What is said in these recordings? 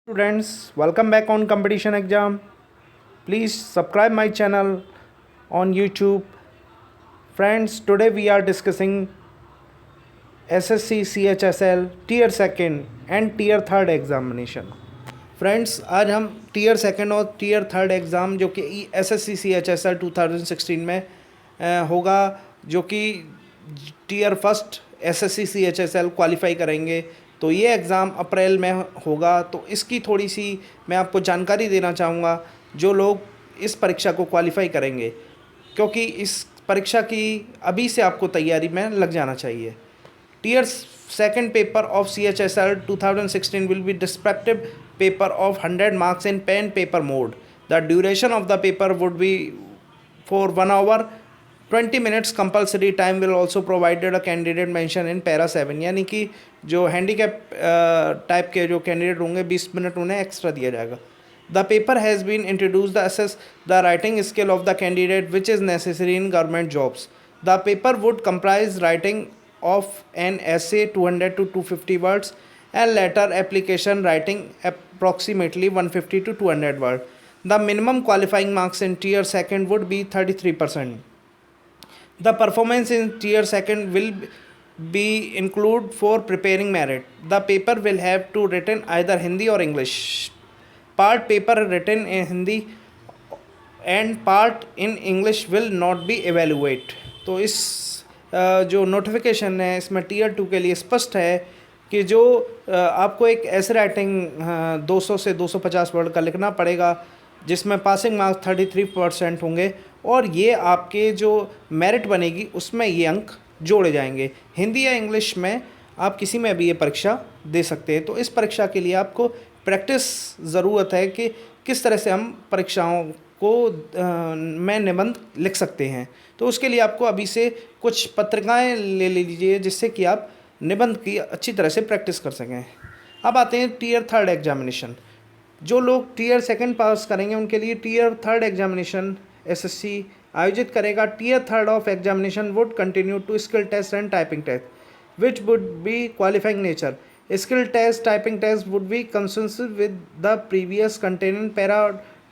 Students, welcome back on competition exam. Please subscribe my channel on YouTube. Friends, today we are discussing SSC CHSL Tier 2 and Tier 3 examination. Friends, आज हम tier 2 और tier 3 exam जो कि SSC CHSL 2016 में होगा, जो कि tier 1 SSC CHSL qualify करेंगे। तो ये एग्ज़ाम अप्रैल में होगा। तो इसकी थोड़ी सी मैं आपको जानकारी देना चाहूँगा जो लोग इस परीक्षा को क्वालिफाई करेंगे, क्योंकि इस परीक्षा की अभी से आपको तैयारी में लग जाना चाहिए। Tier 2 paper of CHSL 2016 will be descriptive paper of 100 marks in pen paper mode. The duration of the paper would be for 1 hour. 20 minutes compulsory time will also provided a candidate mention in para 7, यानी कि जो handicap type के जो candidate होंगे 20 minute उन्हें extra दिया जाएगा। The paper has been introduced to assess the writing skill of the candidate which is necessary in government jobs. The paper would comprise writing of an essay 200 to 250 words and letter application writing approximately 150 to 200 words. The minimum qualifying marks in Tier 2 would be 33%. The performance in Tier 2 will be include for preparing merit. The paper will have to written either Hindi or English. Part paper written in Hindi and part in English will not be evaluated. तो इस जो notification है इसमें tier 2 के लिए स्पष्ट है कि जो आपको एक ऐसे राइटिंग 200 से 250 वर्ड का लिखना पड़ेगा जिसमें पासिंग मार्क्स 33% होंगे, और ये आपके जो मेरिट बनेगी उसमें ये अंक जोड़े जाएंगे। हिंदी या इंग्लिश में आप किसी में भी ये परीक्षा दे सकते हैं। तो इस परीक्षा के लिए आपको प्रैक्टिस ज़रूरत है कि किस तरह से हम परीक्षाओं को में निबंध लिख सकते हैं। तो उसके लिए आपको अभी से कुछ पत्रिकाएं ले लीजिए जिससे कि आप निबंध की अच्छी तरह से प्रैक्टिस कर सकें। अब आते हैं टीयर 3 एग्जामिनेशन। जो लोग टीयर 2 पास करेंगे उनके लिए टीयर 3 एग्जामिनेशन SSC आयोजित करेगा। Tier 3 of examination would continue to skill test and typing test which would be qualifying nature. Skill test, typing test would be consistent with the previous contained in para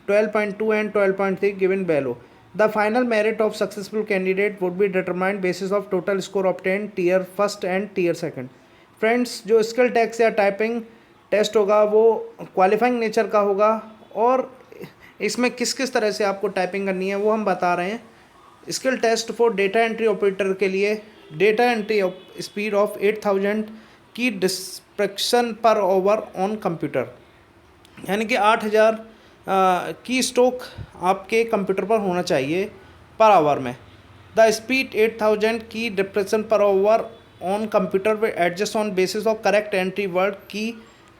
12.2 and 12.3 given below. The final merit of successful candidate would be determined basis of total score obtained Tier 1 and Tier 2. Friends, जो skill test या typing test होगा वो qualifying nature का होगा, और इसमें किस किस तरह से आपको टाइपिंग करनी है वो हम बता रहे हैं। Skill test for data entry operator के लिए डेटा एंट्री स्पीड ऑफ 8000 की डिस्क्रिप्शन पर ओवर ऑन कंप्यूटर, यानी कि 8000 की स्टॉक आपके कंप्यूटर पर होना चाहिए पर आवर में। द स्पीड 8000 की डिस्क्रिप्शन पर over on computer will adjust on basis of correct entry word की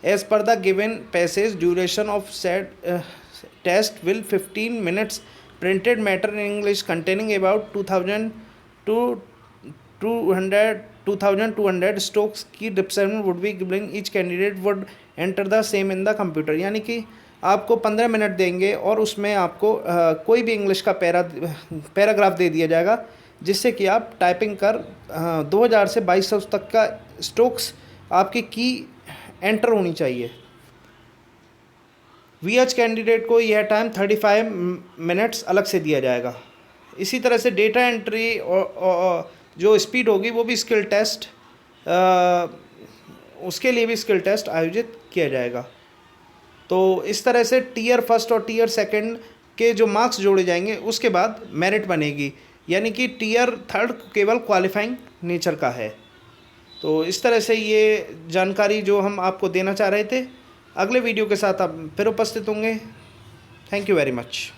as per the given passage. Duration of set test will 15 minutes. Printed matter in English containing about 2200 strokes की description would be given. Each candidate would enter the same in the computer, यानी कि आपको 15 minute देंगे और उसमें आपको कोई भी इंग्लिश का पैराग्राफ दे दिया जाएगा जिससे कि आप टाइपिंग कर 2000 से 2200 तक का स्टोक्स आपकी की एंटर होनी चाहिए। VH कैंडिडेट को यह टाइम 35 मिनट्स अलग से दिया जाएगा। इसी तरह से डेटा एंट्री और जो स्पीड होगी वो भी स्किल टेस्ट, उसके लिए भी स्किल टेस्ट आयोजित किया जाएगा। तो इस तरह से टीयर 1 और टीयर 2 के जो मार्क्स जोड़े जाएंगे उसके बाद मेरिट बनेगी, यानी कि टीयर 3 केवल क्वालिफाइंग नेचर का है। तो इस तरह से ये जानकारी जो हम आपको देना चाह रहे थे। अगले वीडियो के साथ आप फिर उपस्थित होंगे। Thank you very much.